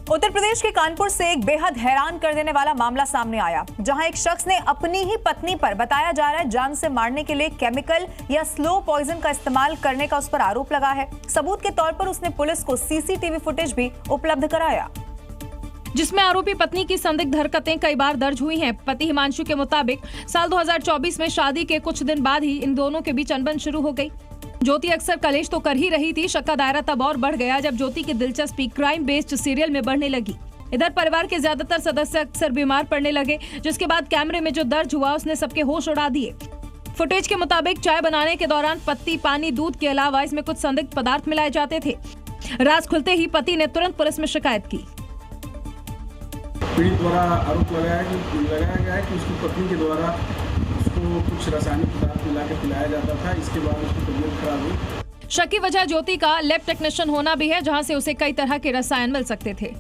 उत्तर प्रदेश के कानपुर से एक बेहद हैरान कर देने वाला मामला सामने आया, जहां एक शख्स ने अपनी ही पत्नी पर बताया जा रहा है जान से मारने के लिए केमिकल या स्लो पॉइजन का इस्तेमाल करने का उस पर आरोप लगा है। सबूत के तौर पर उसने पुलिस को सीसीटीवी फुटेज भी उपलब्ध कराया, जिसमें आरोपी पत्नी की संदिग्ध हरकतें कई बार दर्ज हुई हैं। पति हिमांशु के मुताबिक साल 2024 में शादी के कुछ दिन बाद ही इन दोनों के बीच अनबन शुरू हो गई। ज्योति अक्सर कलेश तो कर ही रही थी। शक का दायरा तब और बढ़ गया जब ज्योति की दिलचस्पी क्राइम बेस्ड सीरियल में बढ़ने लगी। इधर परिवार के ज्यादातर सदस्य अक्सर बीमार पड़ने लगे, जिसके बाद कैमरे में जो दर्ज हुआ उसने सबके होश उड़ा दिए। फुटेज के मुताबिक चाय बनाने के दौरान पत्ती, पानी, दूध के अलावा इसमें कुछ संदिग्ध पदार्थ मिलाए जाते थे। राज खुलते ही पति ने तुरंत पुलिस में शिकायत की। पीड़ित द्वारा आरोप लगाया गया है कि उसकी पत्नी के द्वारा उसको कुछ रासायनिक पदार्थ मिलाकर पिलाया जाता था। इसके बाद उसकी तबीयत खराब हुई। शक की वजह ज्योति का लैब टेक्नीशियन होना भी है, जहां से उसे कई तरह के रसायन मिल सकते थे।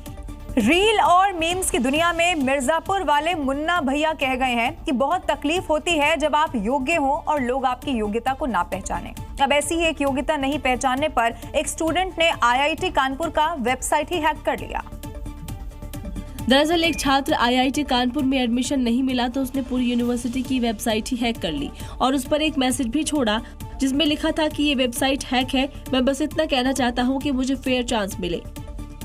रील और मीम्स की दुनिया में मिर्जापुर वाले मुन्ना भैया कह गए हैं कि बहुत तकलीफ होती है जब आप योग्य हो और लोग आपकी योग्यता को ना पहचाने। अब ऐसी ही एक योग्यता नहीं पहचानने पर एक स्टूडेंट ने आईआईटी कानपुर का वेबसाइट ही हैक कर लिया। दरअसल एक छात्र आईआईटी कानपुर में एडमिशन नहीं मिला तो उसने पूरी यूनिवर्सिटी की वेबसाइट ही हैक कर ली और उस पर एक मैसेज भी छोड़ा जिसमें लिखा था कि ये वेबसाइट हैक है, मैं बस इतना कहना चाहता हूँ कि मुझे फेयर चांस मिले।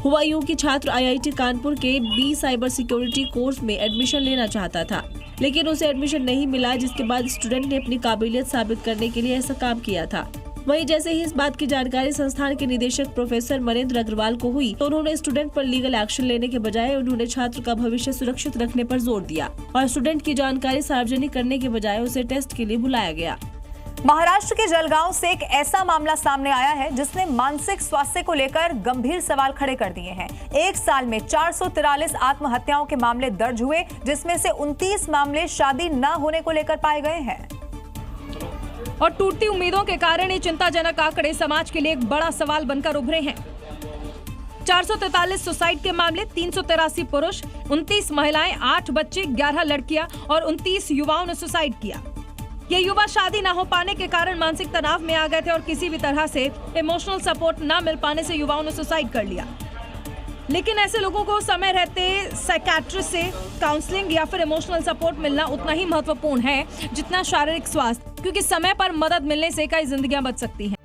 हुआ यूं कि छात्र आईआईटी कानपुर के बी साइबर सिक्योरिटी कोर्स में एडमिशन लेना चाहता था, लेकिन उसे एडमिशन नहीं मिला, जिसके बाद स्टूडेंट ने अपनी काबिलियत साबित करने के लिए ऐसा काम किया था। वहीं जैसे ही इस बात की जानकारी संस्थान के निदेशक प्रोफेसर मनेंद्र अग्रवाल को हुई तो उन्होंने स्टूडेंट पर लीगल एक्शन लेने के बजाय उन्होंने छात्र का भविष्य सुरक्षित रखने पर जोर दिया और स्टूडेंट की जानकारी सार्वजनिक करने के बजाय उसे टेस्ट के लिए बुलाया गया। महाराष्ट्र के जलगांव से एक ऐसा मामला सामने आया है जिसने मानसिक स्वास्थ्य को लेकर गंभीर सवाल खड़े कर दिए हैं। एक साल में 443 आत्महत्याओं के मामले दर्ज हुए, जिसमें से 29 मामले शादी न होने को लेकर पाए गए हैं। और टूटती उम्मीदों के कारण ये चिंताजनक आंकड़े समाज के लिए एक बड़ा सवाल बनकर उभरे हैं। 443 सुसाइड के मामले, 383 पुरुष, 29 महिलाएं, 8 बच्चे, 11 लड़कियां और 29 युवाओं ने सुसाइड किया। ये युवा शादी न हो पाने के कारण मानसिक तनाव में आ गए थे और किसी भी तरह से इमोशनल सपोर्ट न मिल पाने से युवाओं ने सुसाइड कर लिया। लेकिन ऐसे लोगों को समय रहते साइकियाट्रिस्ट से काउंसलिंग या फिर इमोशनल सपोर्ट मिलना उतना ही महत्वपूर्ण है जितना शारीरिक स्वास्थ्य, क्योंकि समय पर मदद मिलने से कई जिंदगियां बच सकती हैं।